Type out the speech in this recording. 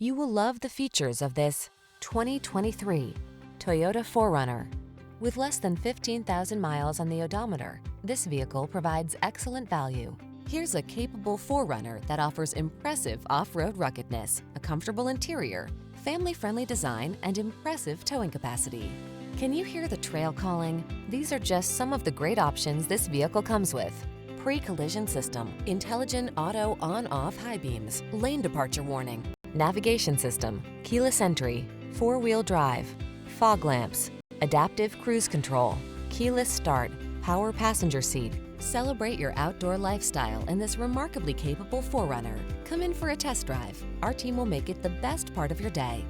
You will love the features of this 2023 Toyota 4Runner. With less than 15,000 miles on the odometer, this vehicle provides excellent value. Here's a capable 4Runner that offers impressive off-road ruggedness, a comfortable interior, family-friendly design, and impressive towing capacity. Can you hear the trail calling? These are just some of the great options this vehicle comes with: pre-collision system, intelligent auto on-off high beams, lane departure warning, navigation system, keyless entry, four-wheel drive, fog lamps, adaptive cruise control, keyless start, power passenger seat. Celebrate your outdoor lifestyle in this remarkably capable 4Runner. Come in for a test drive. Our team will make it the best part of your day.